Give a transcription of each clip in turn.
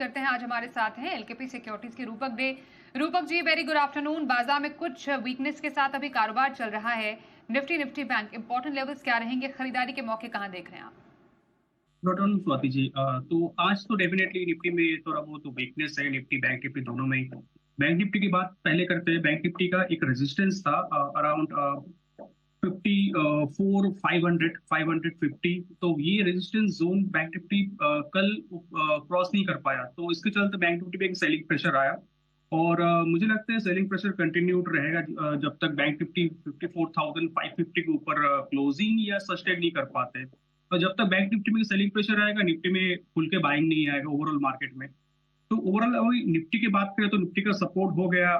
करते हैं। आज हमारे साथ हैं एलकेपी सिक्योरिटीज के रूपक day. Rupak ji, very good afternoon. बाजार में कुछ वीकनेस के साथ अभी कारोबार चल रहा है। निफ्टी बैंक इंपॉर्टेंट लेवल्स क्या रहेंगे, खरीदारी के मौके कहां देख रहे हैं आप? Good on Swati ji. तो आज तो डेफिनेटली निफ्टी में थोड़ा बहुत तो वीकनेस है, निफ्टी बैंक निफ्टी दोनों में ही। बैंक निफ्टी की बात पहले करते हैं। बैंक निफ्टी का एक रेजिस्टेंस था अराउंड 54 500 550। तो ये रेजिस्टेंस जोन बैंक निफ्टी कल क्रॉस नहीं कर पाया, तो इसके चलते बैंक निफ्टी पे एक सेलिंग प्रेशर आया। और मुझे लगता है सेलिंग प्रेशर कंटिन्यूड रहेगा जब तक बैंक निफ्टी 54,550 के ऊपर क्लोजिंग या सस्टेन नहीं कर पाते। और जब तक बैंक निफ्टी में सेलिंग प्रेशर आएगा, निफ्टी में खुल के बाइंग नहीं आएगा ओवरऑल मार्केट में। तो ओवरऑल अभी निफ्टी की बात करें तो निफ्टी का सपोर्ट हो गया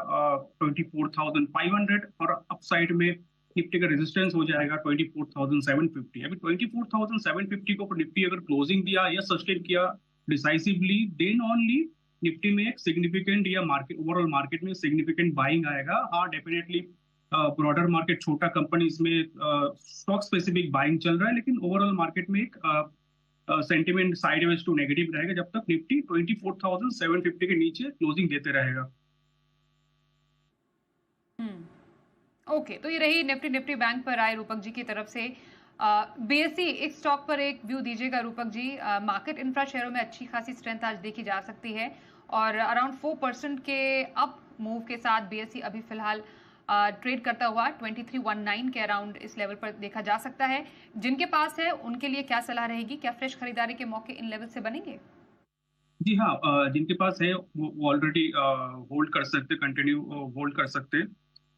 24,500, और अपसाइड में निफ्टी का रेजिस्टेंस हो जाएगा 24,750। अभी 24,750 को निफ्टी अगर क्लोजिंग दिया या सस्टेन किया डिसाइसिवली, देन ओनली निफ्टी में एक सिग्निफिकेंट या मार्केट ओवरऑल मार्केट में सिग्निफिकेंट बाइंग आएगा। हाँ, डेफिनेटली ब्रॉडर मार्केट छोटा कंपनीज में स्टॉक स्पेसिफिक बाइंग चल रहा है, लेकिन ओवरऑल मार्केट में एक सेंटिमेंट साइडवेज टू नेगेटिव रहेगा जब तक निफ्टी 24,750 के नीचे क्लोजिंग देते रहेगा। ओके, तो ये रही निफ्टी बैंक पर आए रूपक जी की तरफ से। बीएसई एक स्टॉक पर एक व्यू दीजिएगा रूपक जी। मार्केट इंफ्रा शेयरों में अच्छी खासी स्ट्रेंथ आज देखी जा सकती है और अराउंड 4% के अप मूव के साथ बीएसई अभी फिलहाल ट्रेड करता हुआ 2319 के अराउंड इस लेवल पर देखा जा सकता है। जिनके पास है उनके लिए क्या सलाह रहेगी, क्या फ्रेश खरीदारी के मौके इन लेवल से बनेंगे? जी हाँ, जिनके पास है वो ऑलरेडी होल्ड कर सकते, कंटिन्यू होल्ड कर सकते।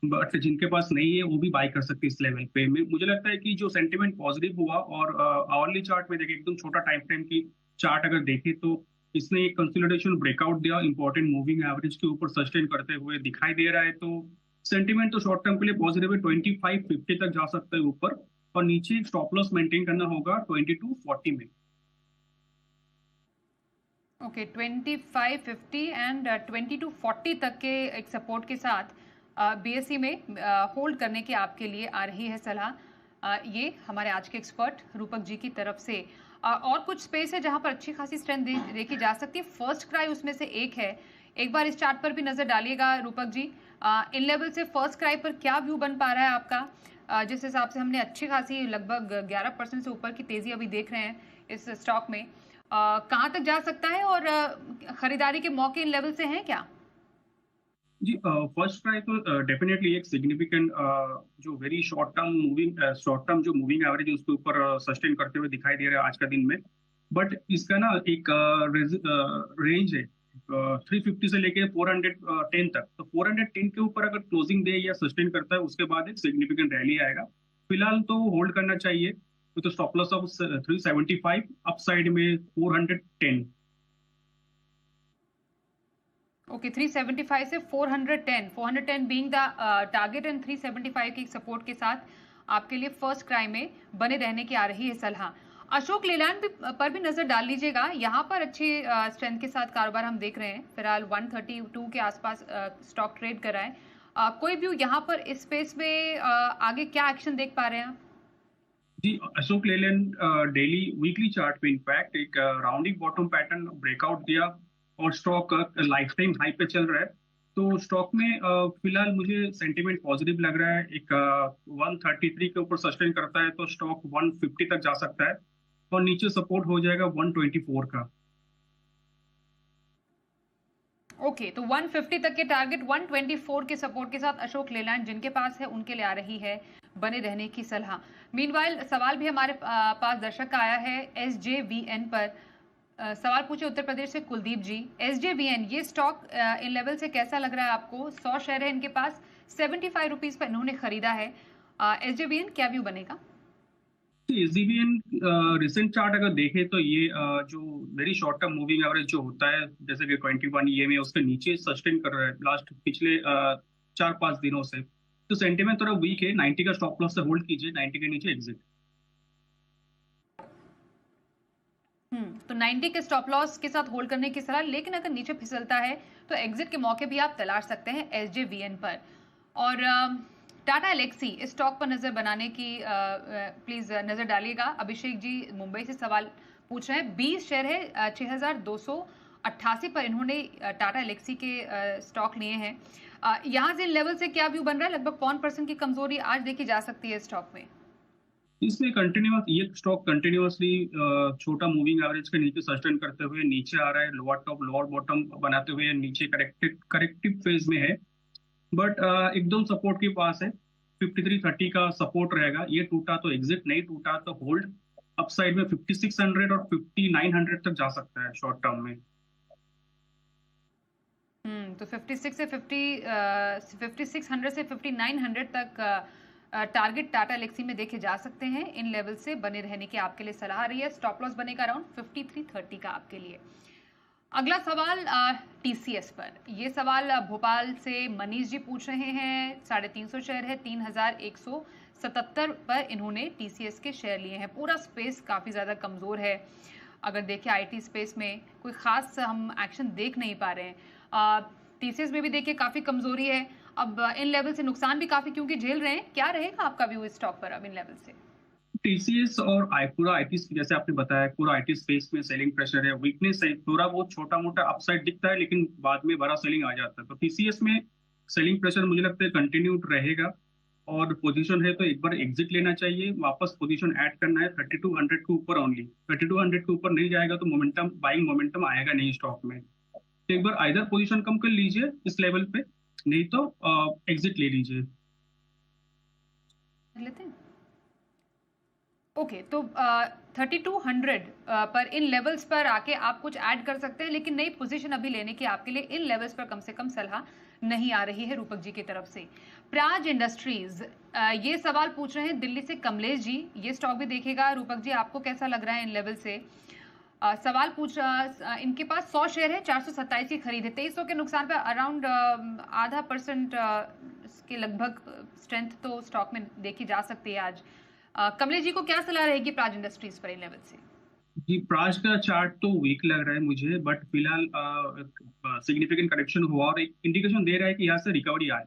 बट जिनके पास नहीं है वो भी बाय कर सकते इस लेवल पे। मुझे लगता है कि जो सेंटिमेंट पॉजिटिव हुआ, और आवरली चार्ट में देखें, एकदम छोटा टाइम फ्रेम की चार्ट अगर देखें, तो इसने एक कंसोलिडेशन ब्रेकआउट दिया इंपॉर्टेंट मूविंग एवरेज के ऊपर सस्टेन करते हुए दिखाई दे रहा है। तो सेंटिमेंट तो शॉर्ट टर्म के लिए पॉजिटिव है, 2550 तक जा सकता है ऊपर, और नीचे स्टॉप लॉस मेंटेन करना होगा 2240 में। ओके, 2550 एंड 2240 तक के एक सपोर्ट के साथ बीएसई में होल्ड करने की आपके लिए आ रही है सलाह। ये हमारे आज के एक्सपर्ट रूपक जी की तरफ से। और कुछ स्पेस है जहां पर अच्छी खासी स्ट्रेंथ देखी जा सकती है। फर्स्ट क्राई उसमें से एक है। एक बार इस चार्ट पर भी नजर डालिएगा रूपक जी। इन लेवल से फर्स्ट क्राई पर क्या व्यू बन पा रहा है आपका? जिस हिसाब से हमने अच्छी खासी लगभग 11% से ऊपर की तेजी अभी देख रहे हैं इस स्टॉक में, कहाँ तक जा सकता है और खरीदारी के मौके इन लेवल से हैं क्या? जी, फर्स्ट ट्राई तो डेफिनेटली एक सिग्निफिकेंट जो वेरी शॉर्ट टर्म जो मूविंग एवरेज है उसके ऊपर सस्टेन करते हुए दिखाई दे रहा है आज का दिन में। बट इसका ना एक रेंज है 350 से लेके 410 तक। तो 410 के ऊपर अगर क्लोजिंग दे या सस्टेन करता है, उसके बाद एक सिग्निफिकेंट रैली आएगा। फिलहाल तो होल्ड करना चाहिए। तो स्टॉप लॉस ऑफ 375, अपसाइड में 410। ओके, 375 से 410, 410 बीइंग द टारगेट एंड 375 की सपोर्ट के साथ आपके लिए फर्स्ट क्राई में बने रहने की आ रही है सलाह। अशोक लेलैंड पर भी नजर डाल लीजिएगा। यहाँ पर अच्छी स्ट्रेंथ के साथ कारोबार हम देख रहे हैं। फिलहाल 132 के आसपास स्टॉक ट्रेड कर रहा है। कोई व्यू यहाँ पर इस स्पेस में आगे क्या एक्शन देख पा रहे हैं आप? जी, Ashok Leyland daily weekly chart पे इनफैक्ट एक राउंडिंग बॉटम पैटर्न ब्रेकआउट दिया, और स्टॉक लाइफ टाइम हाई पे चल रहा है। तो स्टॉक में फिलहाल मुझे सेंटीमेंट पॉजिटिव लग रहा है। एक 133 के ऊपर सस्टेन करता है तो स्टॉक 150 तक जा सकता है, और नीचे सपोर्ट हो जाएगा 124 का। ओके, तो 150 तक के टारगेट, 124 के सपोर्ट के साथ अशोक लेलैंड जिनके पास है उनके लिए आ रही है बने रहने की सलाह। मीनवाइल सवाल भी हमारे पास दर्शक का आया है एसजेवीएन पर। सवाल पूछे उत्तर प्रदेश से कुलदीप जी। एसजेवीएन ये स्टॉक इन लेवल से कैसा लग रहा है आपको? 100 शेयर है इनके पास, 75 रुपीज पर इन्होंने खरीदा है। एसजेवीएन क्या व्यू बनेगा? एसडीबीएन रिसेंट चार्ट अगर देखें तो ये जो very short term moving average जो होता है, जैसे कि 21 ईएमए, उसके नीचे सस्टेन कर रहा है लास्ट पिछले 4-5 दिनों से। तो सेंटीमेंट थोड़ा वीक है। 90 का स्टॉप लॉस से होल्ड कीजिए, 90 के नीचे एग्जिट। तो 90 के स्टॉप लॉस के साथ होल्ड करने की सलाह, लेकिन अगर नीचे फिसलता है तो एग्जिट के मौके भी आप तलाश सकते हैं एसजेवीएन पर। और टाटा एलेक्सी इस स्टॉक पर नजर बनाने की प्लीज नजर डालिएगा। अभिषेक जी मुंबई से सवाल पूछ रहे हैं। 20 शेयर है, 6200 88 पर इन्होंने टाटा एलेक्सी के स्टॉक लिए हैं। यहाँ से इन लेवल से क्या व्यू बन रहा है? लगभग 1% की कमजोरी आज देखी जा सकती है स्टॉक में। इसमें कंटिन्यूस ये स्टॉक कंटिन्यूसली छोटा मूविंग एवरेज के नीचे सस्टेन करते हुए नीचे आ रहा है, लोअर टॉप लोअर बॉटम बनाते हुए नीचे करेक्टिव फेज में है, बट एकदम सपोर्ट के पास है। 5330 का सपोर्ट रहेगा, ये टूटा तो एग्जिट, नहीं टूटा तो होल्ड। अपसाइड में 5600 और 5900 तक जा सकता है शॉर्ट टर्म में। तो 5600 से 5900 तक टारगेट टाटा एलेक्सी में देखे जा सकते हैं। इन लेवल से बने रहने की आपके लिए सलाह रही है। स्टॉप लॉस बनेगा अराउंड 5330 का आपके लिए। अगला सवाल टीसीएस पर। ये सवाल भोपाल से मनीष जी पूछ रहे हैं। 350 शेयर है, 3177 पर इन्होंने टीसीएस के शेयर लिए हैं। पूरा स्पेस काफी ज्यादा कमजोर है। अगर देखें आईटी स्पेस में कोई खास हम एक्शन देख नहीं पा रहे हैं। टीसीएस में भी देखिए काफी कमजोरी है। अब इन लेवल से नुकसान भी काफी क्योंकि झेल रहे हैं। क्या रहेगा आपका व्यू इस स्टॉक पर अब इन लेवल से? टीसीएस और पूरा आईटी, जैसे आपने बताया, पूरा आईटी स्पेस में सेलिंग प्रेशर है, वीकनेस है, थोड़ा बहुत छोटा मोटा अपसाइड दिखता है लेकिन बाद में बड़ा सेलिंग आ जाता है। तो टीसीएस में सेलिंग प्रेशर मुझे लगता है कंटिन्यूड रहेगा, और पोजीशन है तो एक बार एग्जिट लेना चाहिए, वापस पोजीशन ऐड करना है 3200 के ऊपर ओनली। 3200 के ऊपर नहीं जाएगा तो मोमेंटम, बाइंग मोमेंटम आएगा नहीं स्टॉक में। तो एक बार आइदर पोजीशन कम कर लीजिए इस लेवल पे, नहीं तो एग्जिट ले लीजिए। लेते हैं ओके तो 3200 पर इन लेवल्स पर आके आप कुछ ऐड कर सकते हैं, लेकिन नई पोजीशन अभी लेने की आपके लिए इन लेवल्स पर कम से कम सलाह नहीं आ रही है रूपक जी की तरफ से। प्राज इंडस्ट्रीज ये सवाल पूछ रहे हैं दिल्ली से कमलेश जी। ये स्टॉक भी देखेगा रूपक जी, आपको कैसा लग रहा है इन लेवल से? सवाल पूछ इनके पास 100 शेयर है, 427 की खरीद है। 2300 के नुकसान पर अराउंड आधा % के लगभग स्ट्रेंथ तो स्टॉक में देखी जा सकती है आज। कमलेश जी को क्या सलाह रहेगी प्राज इंडस्ट्रीज पर इन लेवल से? जी, प्राज का चार्ट तो वीक लग रहा है मुझे, बट फिलहाल सिग्निफिकेंट करेक्शन हुआ और एक इंडिकेशन दे रहा है कि यहाँ से रिकवरी आए,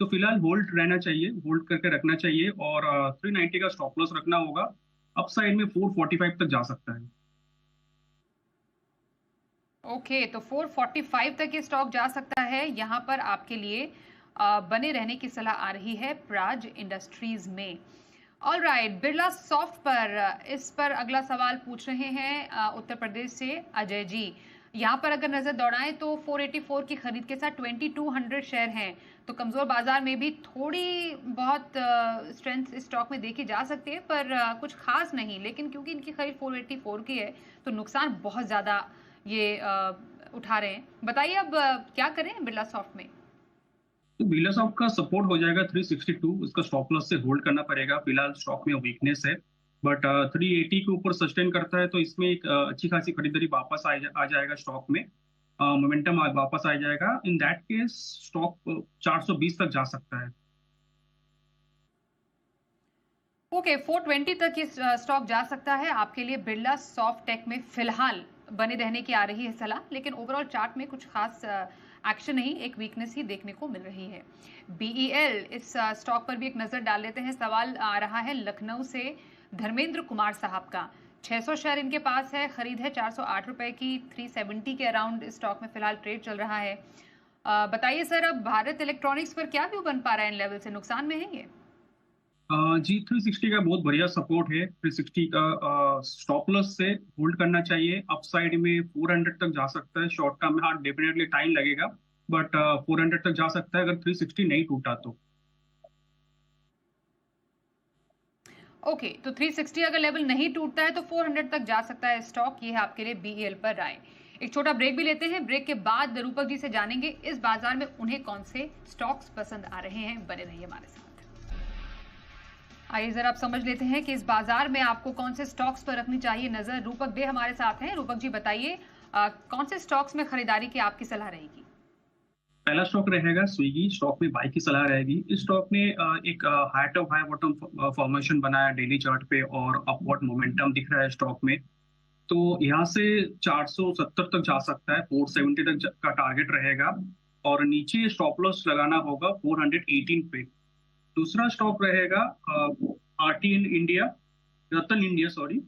तो फिलहाल होल्ड रहना चाहिए, होल्ड करके रखना चाहिए, और 390 का स्टॉप लॉस रखना होगा। अपसाइड में 445 तक जा सकता है। ओके तो 445 तक ये स्टॉक जा सकता है। यहाँ पर आपके लिए बने रहने की सलाह आ रही है प्राज इंडस्ट्रीज में। ऑल राइट, बिरला सॉफ्ट पर इस पर अगला सवाल पूछ रहे हैं उत्तर प्रदेश से अजय जी। यहाँ पर अगर नजर दौड़ाएं तो 484 की खरीद के साथ 2200 शेयर हैं, तो कमजोर बाजार में भी थोड़ी बहुत स्ट्रेंथ इस स्टॉक में देखी जा सकती है, पर कुछ खास नहीं। लेकिन क्योंकि इनकी खरीद 484 की है तो नुकसान बहुत ज्यादा ये उठा रहे हैं। बताइए अब क्या करें बिरला सॉफ्ट में? तो बिरला सॉफ्ट का सपोर्ट हो जाएगा 362, उसका स्टॉप लॉस से होल्ड करना पड़ेगा। फिलहाल स्टॉक में वीकनेस है, बट 380 के ऊपर सस्टेन करता है तो इसमें एक अच्छी खासी खरीदारी वापस आ जाएगा स्टॉक में, मोमेंटम वापस आ जाएगा। इन दैट केस स्टॉक 420 तक जा सकता है। ओके 420 तक ये स्टॉक जा सकता है आपके लिए। बिरला सॉफ्ट टेक में फिलहाल बने रहने की आ रही है सलाह, लेकिन ओवरऑल चार्ट में कुछ खास एक्शन नहीं, एक वीकनेस ही देखने को मिल रही है। बीईएल, इस स्टॉक पर भी एक नजर डाल लेते हैं। सवाल आ रहा है लखनऊ से धर्मेंद्र कुमार साहब का। 600 शेयर इनके पास है, खरीद है 408 रुपए की। 370 के अराउंड स्टॉक में फिलहाल ट्रेड चल रहा है। बताइए सर, अब भारत इलेक्ट्रॉनिक्स पर क्या व्यू बन पा रहा है? इन लेवल से नुकसान में है ये? जी, 360 का बहुत बढ़िया सपोर्ट है। 360 का स्टॉप लॉस से होल्ड करना चाहिए। अपसाइड में 400 तक जा सकता है शॉर्ट टर्म में। हाँ, डेफिनेटली टाइम लगेगा, बट 400 तक जा सकता है अगर 360 नहीं टूटा तो। ओके तो 360 अगर लेवल नहीं टूटता है तो 400 तक जा सकता है स्टॉक। ये है आपके लिए बीईएल पर राय। एक छोटा ब्रेक भी लेते हैं। ब्रेक के बाद रूपक जी से जानेंगे इस बाजार में उन्हें कौन से स्टॉक्स पसंद आ रहे हैं। बने रहिए हमारे साथ। आइए जरा आप समझ लेते हैं कि इस बाजार में आपको कौन से स्टॉक्स पर रखनी चाहिए नजर। रूपक बे हमारे साथ हैं। रूपक जी बताइए कौन से स्टॉक्स में खरीदारी की आपकी सलाह रहेगी? पहला स्टॉक रहेगा स्विगी। स्टॉक में बाई की सलाह रहेगी। इस स्टॉक ने एक high top high bottom formation बनाया डेली चार्ट पे, और अपवर्ड मोमेंटम दिख रहा है स्टॉक में। तो यहाँ से 470 तक जा सकता है, 470 तक का टारगेट रहेगा, और नीचे स्टॉप लॉस लगाना होगा 418 पे। दूसरा स्टॉक रहेगा आरटीएन इंडिया, रतन इंडिया सॉरी।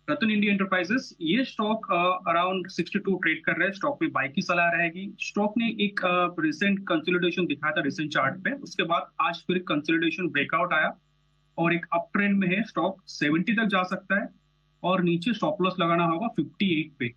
रतन इंडिया एंटरप्राइजेस, ये स्टॉक अराउंड 62 ट्रेड कर रहा है। स्टॉक में बाई की सलाह रहेगी। स्टॉक ने एक रिसेंट कंसोलिडेशन दिखाया था रिसेंट चार्ट पे, उसके बाद आज फिर कंसोलिडेशन ब्रेकआउट आया और एक अप ट्रेंड में है। स्टॉक 70 तक जा सकता है और नीचे स्टॉप लॉस लगाना होगा 58 पे।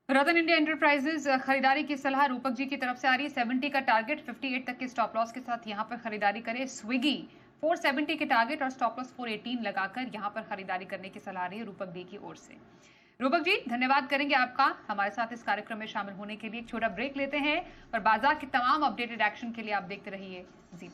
रतन इंडिया एंटरप्राइजेज खरीदारी की सलाह रूपक जी की तरफ से आ रही है। 70 का टारगेट, 58 तक के स्टॉप लॉस के साथ यहां पर खरीदारी करें। स्विगी 470 के टारगेट और स्टॉप लॉस 418 लगाकर यहां पर खरीदारी करने की सलाह रही है रूपक दी की ओर से। रूपक जी, धन्यवाद करेंगे आपका हमारे साथ इस कार्यक्रम में शामिल होने के लिए। एक छोटा ब्रेक लेते हैं और बाजार के तमाम अपडेटेड एक्शन के लिए आप देखते रहिए जी।